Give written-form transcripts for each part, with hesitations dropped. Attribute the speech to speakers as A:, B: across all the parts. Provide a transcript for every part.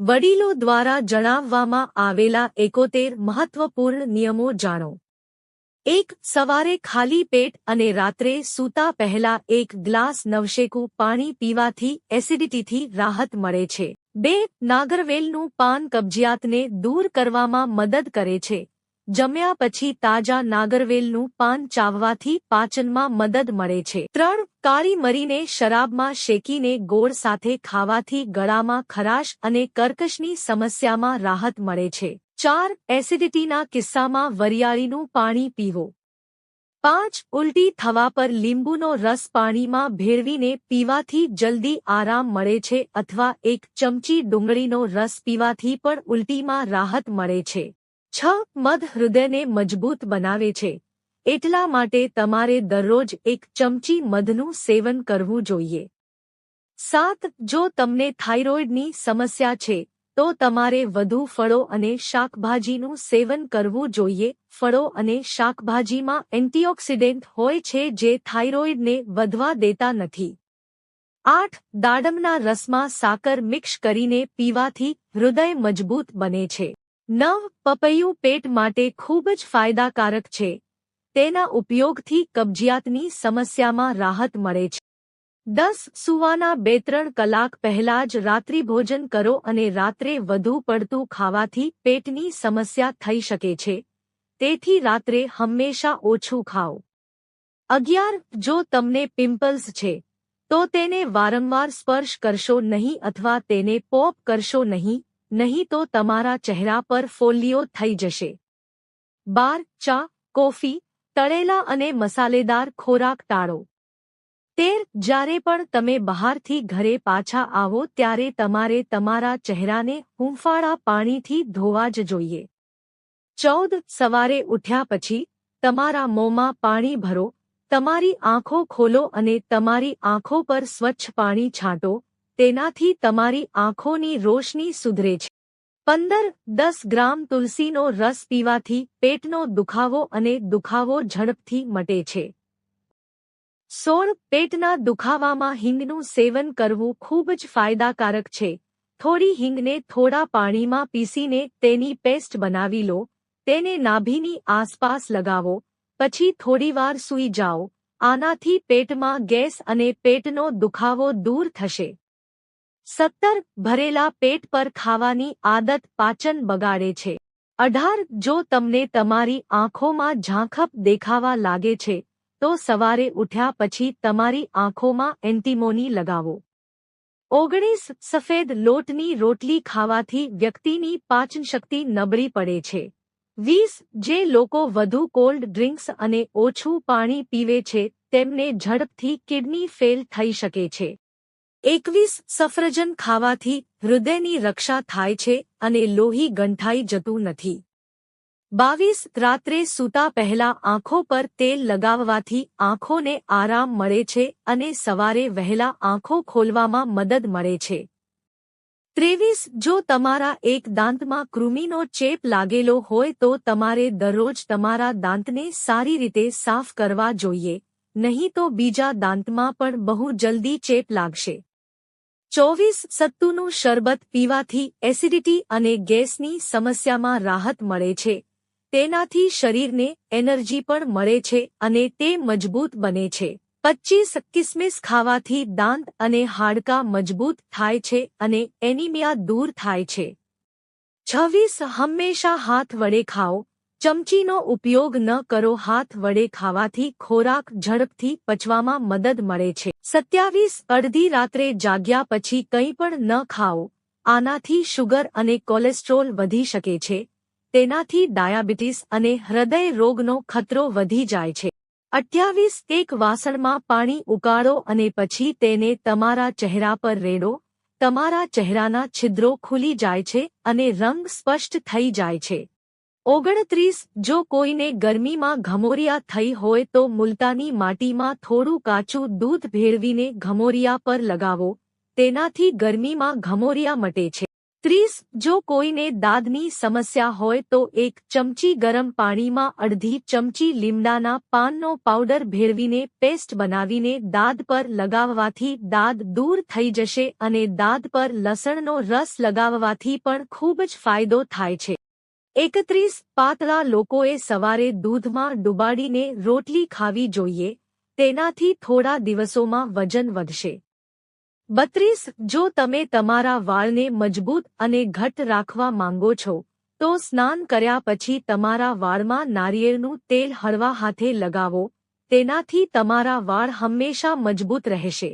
A: વડીલો દ્વારા જણાવવામાં આવેલા 71 મહત્વપૂર્ણ નિયમો જાણો। 1. સવારે ખાલી પેટ અને રાત્રે સૂતા પહેલા 1 ગ્લાસ નવશેકું પાણી પીવાથી એસિડિટીથી રાહત મળે છે। 2. નાગરવેલનું પાન કબજિયાતને દૂર કરવામાં મદદ કરે છે। જમ્યા પછી તાજા નાગરવેલનું પાન ચાવવાથી પાચનમાં મદદ મળે છે। 3. કાળી મરીને શરાબમાં શેકીને ગોળ સાથે ખાવાથી ગળામાં ખરાશ અને કર્કશની સમસ્યામાં રાહત મળે છે। 4. એસિડિટીના કિસ્સામાં વરિયાળીનું પાણી પીવો। 5. ઉલટી થવા પર લીંબુનો રસ પાણીમાં ભેળવીને પીવાથી જલ્દી આરામ મળે છે અથવા 1 ચમચી ડુંગળીનો રસ પીવાથી પણ ઉલટીમાં રાહત મળે છે। 6. મધ હૃદયને મજબૂત બનાવે છે, એટલા માટે તમારે દરરોજ 1 ચમચી મધનું સેવન કરવું જોઈએ। 7. જો તમને થાઇરોઇડની સમસ્યા છે તો તમારે વધુ ફળો અને શાકભાજીનું સેવન કરવું જોઈએ। ફળો અને શાકભાજીમાં એન્ટીઓક્સિડન્ટ હોય છે જે થાઇરોઇડને વધવા દેતા નથી। 8. દાડમના રસમાં સાકર મિક્સ કરીને પીવાથી હૃદય મજબૂત બને છે। 9. પપૈયું પેટ માટે ખૂબ જ ફાયદાકારક છે, તેના ઉપયોગથી કબજિયાતની સમસ્યામાં રાહત મળે છે। 10. સૂવાના 2-3 કલાક પહેલા જ રાત્રિભોજન કરો અને રાત્રે વધુ પડતું ખાવાથી પેટની સમસ્યા થઈ શકે છે, તેથી રાત્રે હંમેશા ઓછું ખાઓ। 11. જો તમને પિમ્પલ્સ છે તો તેને વારંવાર સ્પર્શ કરશો નહીં અથવા તેને પોપ કરશો નહીં તો તમારા ચહેરા પર ફોલ્લીઓ થઈ જશે। 12. ચા, કોફી, તળેલા અને મસાલેદાર ખોરાક ટાળો। 13. જ્યારે પણ તમે બહારથી ઘરે પાછા આવો ત્યારે તમારે તમારા ચહેરાને હૂંફાળા પાણીથી ધોવા જ જોઈએ। 14. સવારે ઉઠ્યા પછી તમારા મોંમાં પાણી ભરો, તમારી આંખો ખોલો અને તમારી આંખો પર સ્વચ્છ પાણી છાંટો, તેનાથી તમારી આંખોની રોશની સુધરે છે। 15. 10 ગ્રામ તુલસીનો રસ પીવાથી પેટનો દુખાવો અને દુખાવો ઝડપથી મટે છે। 16. પેટના દુખાવામાં હિંગનું સેવન કરવું ખૂબ જ ફાયદાકારક છે। થોડી હિંગને થોડા પાણીમાં પીસીને તેની પેસ્ટ બનાવી લો, તેને નાભીની આસપાસ લગાવો, પછી થોડીવાર સૂઈ જાઓ, આનાથી પેટમાં ગેસ અને પેટનો દુખાવો દૂર થશે। 17. ભરેલા પેટ પર ખાવાની આદત પાચન બગાડે છે। 18. જો તમને તમારી આંખોમાં ઝાંખપ દેખાવા લાગે છે તો સવારે ઉઠ્યા પછી તમારી આંખોમાં એન્ટીમોની લગાવો। 19. સફેદ લોટની રોટલી ખાવાથી વ્યક્તિની પાચનશક્તિ નબળી પડે છે। 20. જે લોકો વધુ કોલ્ડ ડ્રિંક્સ અને ઓછું પાણી પીવે છે તેમને ઝડપથી કિડની ફેલ થઈ શકે છે। 21. સફરજન ખાવાથી હૃદયની રક્ષા થાય છે અને લોહી ગંઠાઈ જતું નથી। 22. રાત્રે સૂતા પહેલા આંખો પર તેલ લગાવવાથી આંખોને આરામ મળે છે અને સવારે વહેલા આંખો ખોલવામાં મદદ મળે છે। 23. જો તમારા એક દાંતમાં કૃમિનો ચેપ લાગેલો હોય તો તમારે દરરોજ તમારા દાંતને સારી રીતે સાફ કરવા જોઈએ, નહીં તો બીજા દાંતમાં પણ બહુ જલ્દી ચેપ લાગશે। 24. સત્તુનું શરબત પીવાથી એસિડિટી અને ગેસની સમસ્યામાં રાહત મળે છે, તેનાથી શરીરને એનર્જી પણ મળે છે અને તે મજબૂત બને છે। 25. કિસમિસ ખાવાથી દાંત અને હાડકાં મજબૂત થાય છે અને એનિમિયા દૂર થાય છે। 26. હંમેશા હાથ વડે ખાઓ, ચમચીનો ઉપયોગ ન કરો। હાથ વડે ખાવાથી ખોરાક ઝડપથી પચવામાં મદદ મળે છે। 27. અડધી રાત્રે જાગ્યા પછી કંઈ પણ ન ખાઓ, આનાથી શુગર અને કોલેસ્ટ્રોલ વધી શકે છે, તેનાથી ડાયાબિટીસ અને હૃદય રોગનો ખતરો વધી જાય છે। 28. એક વાસણમાં પાણી ઉકાળો અને પછી તેને તમારા ચહેરા પર રેડો, તમારા ચહેરાના છિદ્રો ખુલી જાય છે અને રંગ સ્પષ્ટ થઈ જાય છે। 29. જો કોઈને ગરમીમાં ઘમોરિયા થઈ હોય તો મુલતાની માટીમાં થોડું કાચું દૂધ ભેળવીને ઘમોરિયા પર લગાવો, તેનાથી ગરમીમાં ઘમોરિયા મટે છે। 30 જો કોઈને દાદની સમસ્યા હોય તો 1 ચમચી ગરમ પાણીમાં અડધી ચમચી લીમડાના પાનનો પાવડર ભેળવીને પેસ્ટ બનાવીને દાદ પર લગાવવાથી દાદ દૂર થઈ જશે અને દાદ પર લસણનો રસ લગાવવાથી પણ ખૂબ જ ફાયદો થાય છે. 31 પાતળા લોકોએ સવારે દૂધમાં ડુબાડીને રોટલી ખાવી જોઈએ, તેનાથી થોડા દિવસોમાં વજન વધશે. 32 જો તમે તમારા વાળને મજબૂત અને ઘટ્ટ રાખવા માંગો છો તો સ્નાન કર્યા પછી તમારા વાળમાં નારિયેળનું તેલ હળવા હાથે લગાવો, તેનાથી તમારા વાળ હંમેશા મજબૂત રહેશે.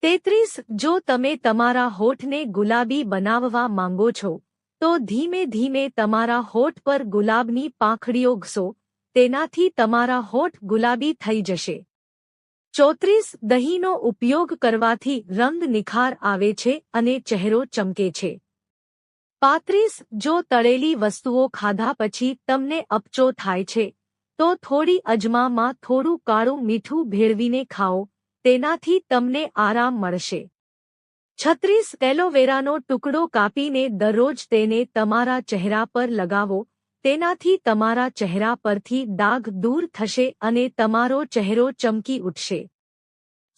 A: 33 જો તમે તમારા હોઠને ગુલાબી બનાવવા માંગો છો તો ધીમે ધીમે તમારા હોઠ પર ગુલાબની પાંખડીઓ ઘસો, તેનાથી તમારા હોઠ ગુલાબી થઈ જશે. 34 દહીંનો ઉપયોગ કરવાથી રંગ નિખાર આવે છે અને ચહેરો ચમકે છે. 35 જો તળેલી વસ્તુઓ ખાધા પછી તમને અપચો થાય છે તો થોડી અજમામાં થોડું કાળું મીઠું ભેળવીને ખાઓ, તેનાથી તમને આરામ મળશે. 36 એલોવેરાનો ટુકડો કાપીને દરરોજ તેને તમારા ચહેરા પર લગાવો, તેનાથી તમારા ચહેરા પરથી ડાઘ દૂર થશે અને તમારો ચહેરો ચમકી ઉઠશે.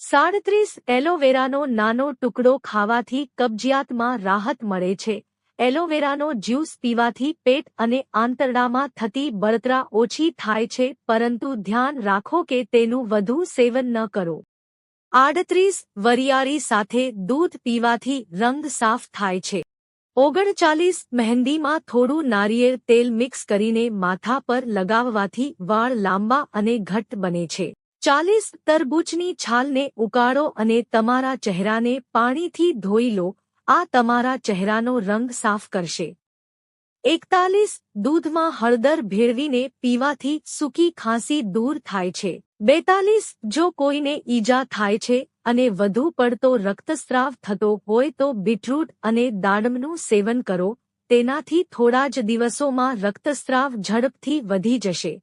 A: 37 એલોવેરાનો નાનો ટુકડો ખાવાથી કબજિયાતમાં રાહત મળે છે. એલોવેરાનો જ્યુસ પીવાથી પેટ અને આંતરડામાં થતી બળતરા ઓછી થાય છે, પરંતુ ધ્યાન રાખો કે તેનું વધુ સેવન ન કરો. 38 વરિયાળી સાથે દૂધ પીવાથી રંગ સાફ થાય છે. 39 મહેંદીમાં થોડું નારિયેળ તેલ મિક્સ કરીને માથા પર લગાવવાથી વાળ લાંબા અને ઘટ્ટ બને છે. 40 તરબૂચની છાલને ઉકાળો અને તમારા ચહેરાને પાણીથી ધોઈ લો, આ તમારા ચહેરાનો રંગ સાફ કરશે. 41 દૂધમાં હળદર ભેળવીને પીવાથી સૂકી ખાંસી દૂર થાય છે. 42 જો કોઈને ઈજા થાય છે અને વધુ પડતો રક્તસ્રાવ થતો હોય તો બીટરૂટ અને દાડમનું સેવન કરો, તેનાથી થોડા જ દિવસોમાં રક્તસ્રાવ ઝડપથી વધી જશે.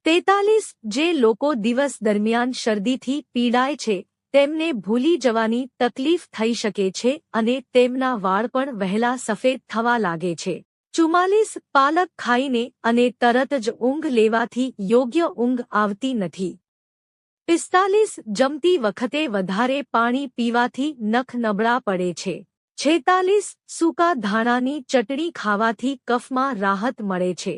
A: 43 જે લોકો દિવસ દરમિયાન શરદીથી પીડાય છે તેમને ભૂલી જવાની તકલીફ થઈ શકે છે અને તેમના વાળ પણ વહેલા સફેદ થવા લાગે છે. 44 પાલક ખાઈને અને તરત જ ઊંઘ લેવાથી યોગ્ય ઊંઘ આવતી નથી. 45 જમતી વખતે વધારે પાણી પીવાથી નખ નબળા પડે છે. 46 સૂકા ધાણાની ચટણી ખાવાથી કફમાં રાહત મળે છે.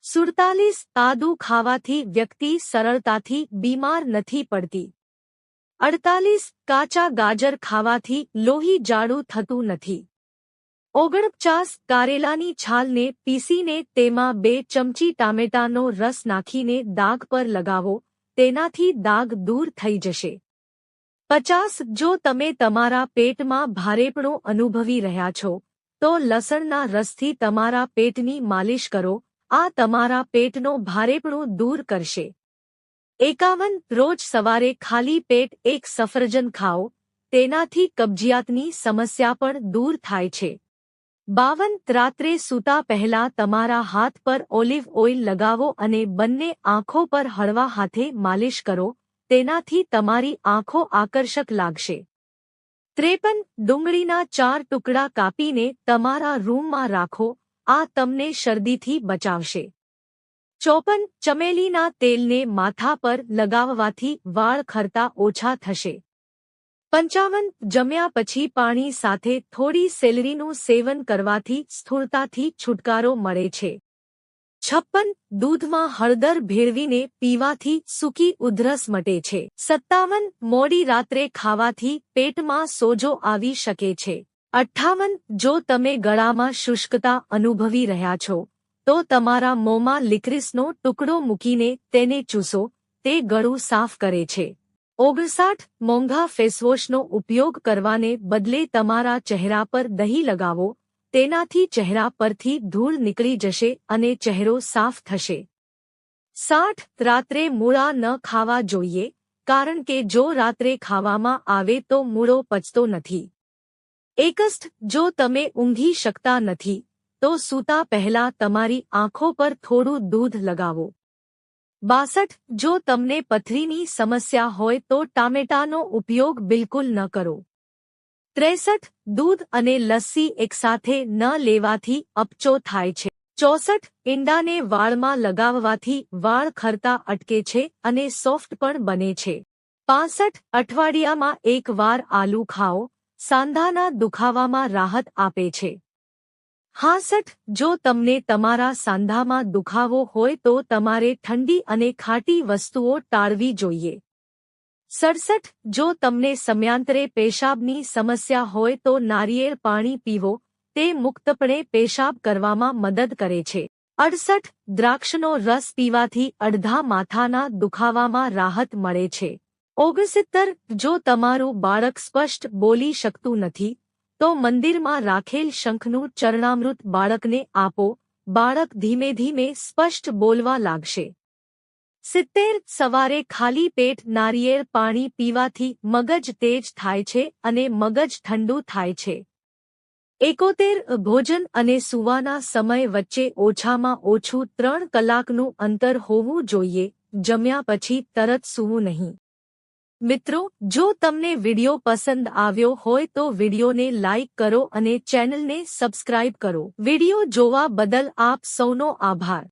A: 47 આદુ ખાવાથી વ્યક્તિ સરળતાથી બીમાર નથી પડતી. 48 કાચા ગાજર ખાવાથી લોહી જાડું થતું નથી. 49 કારેલાની છાલને પીસીને તેમાં 2 ચમચી ટામેટાનો રસ નાખીને દાગ પર લગાવો, તેનાથી દાગ દૂર થઈ જશે. 50 જો તમે તમારા પેટમાં ભારેપણું અનુભવી રહ્યા છો તો લસણના રસથી તમારા પેટની માલિશ કરો, આ તમારા પેટનો ભારેપણું દૂર કરશે. 51 રોજ સવારે ખાલી પેટ 1 સફરજન ખાઓ, તેનાથી કબજિયાતની સમસ્યા પણ દૂર થાય છે. 52 રાત્રે સૂતા પહેલા તમારા હાથ પર ઓલિવ ઓઇલ લગાવો અને બંને આંખો પર હળવા હાથે માલિશ કરો, તેનાથી તમારી આંખો આકર્ષક લાગશે. 53 ડુંગળીના 4 ટુકડા કાપીને તમારા રૂમમાં રાખો, આ તમને શરદીથી બચાવશે. 54 ચમેલીના તેલને માથા પર લગાવવાથી વાળ ખરતા ઓછા થશે. 55 જમ્યા પછી પાણી સાથે થોડી સેલરીનું સેવન કરવાથી સ્થૂળતાથી છુટકારો મળે છે. 56 દૂધમાં હળદર ભેળવીને પીવાથી સૂકી ઉધરસ મટે છે. 57 મોડી રાત્રે ખાવાથી પેટમાં સોજો આવી શકે છે. 58 જો તમે ગળામાં શુષ્કતા અનુભવી રહ્યા છો તો તમારા મોંમાં લિક્રિસનો ટુકડો મૂકીને તેને ચૂસો, તે ગળું સાફ કરે છે. 59 મોંઘા ફેસવોશનો ઉપયોગ કરવાને બદલે તમારા ચહેરા પર દહીં લગાવો, તેનાથી ચહેરા પરથી ધૂળ નીકળી જશે અને ચહેરો સાફ થશે. 60 રાત્રે મૂળા ન ખાવા જોઈએ, કારણ કે જો રાત્રે ખાવામાં આવે તો મૂળો પચતો નથી. 61 જો તમે ઊંઘી શકતા નથી તો સૂતા પહેલા તમારી આંખો પર થોડું દૂધ લગાવો. 62 જો તમને પથરીની સમસ્યા હોય તો ટામેટાનો ઉપયોગ બિલકુલ ન કરો. 63 દૂધ અને લસ્સી એકસાથે ન લેવાથી અપચો થાય છે. 64 ઈંડાને વાળમાં લગાવવાથી વાળ ખરતા અટકે છે અને સોફ્ટ પણ બને છે. 65 અઠવાડિયામાં એક વાર આલુ ખાઓ, સાંધાના દુખાવામાં રાહત આપે છે. 66 જો તમને તમારા સાંધામાં દુખાવો હોય તો તમારે ઠંડી અને ખાટી વસ્તુઓ ટાળવી જોઈએ. 67 જો તમને સમયાંતરે પેશાબની સમસ્યા હોય તો નારિયેળ પાણી પીવો, તે મુક્તપણે પેશાબ કરવામાં મદદ કરે છે. 68 દ્રાક્ષનો રસ પીવાથી અડધા માથાના દુખાવામાં રાહત મળે છે. 69 જો તમારું બાળક સ્પષ્ટ બોલી શકતું નથી તો મંદિરમાં રાખેલ શંખનું ચરણામૃત બાળકને આપો, બાળક ધીમે ધીમે સ્પષ્ટ બોલવા લાગશે. 70 સવારે ખાલી પેટ નારિયેળ પાણી પીવાથી મગજ તેજ થાય છે અને મગજ ઠંડુ થાય છે. 71 ભોજન અને સૂવાના સમય વચ્ચે ઓછામાં ઓછું 3 કલાકનું અંતર હોવું જોઈએ, જમ્યા પછી તરત સૂવું નહીં. મિત્રો, જો તમને વિડિયો પસંદ આવ્યો હોય તો વિડિયોને લાઇક કરો અને ચેનલને સબસ્ક્રાઇબ કરો. વિડિયો જોવા બદલ આપ સૌનો આભાર.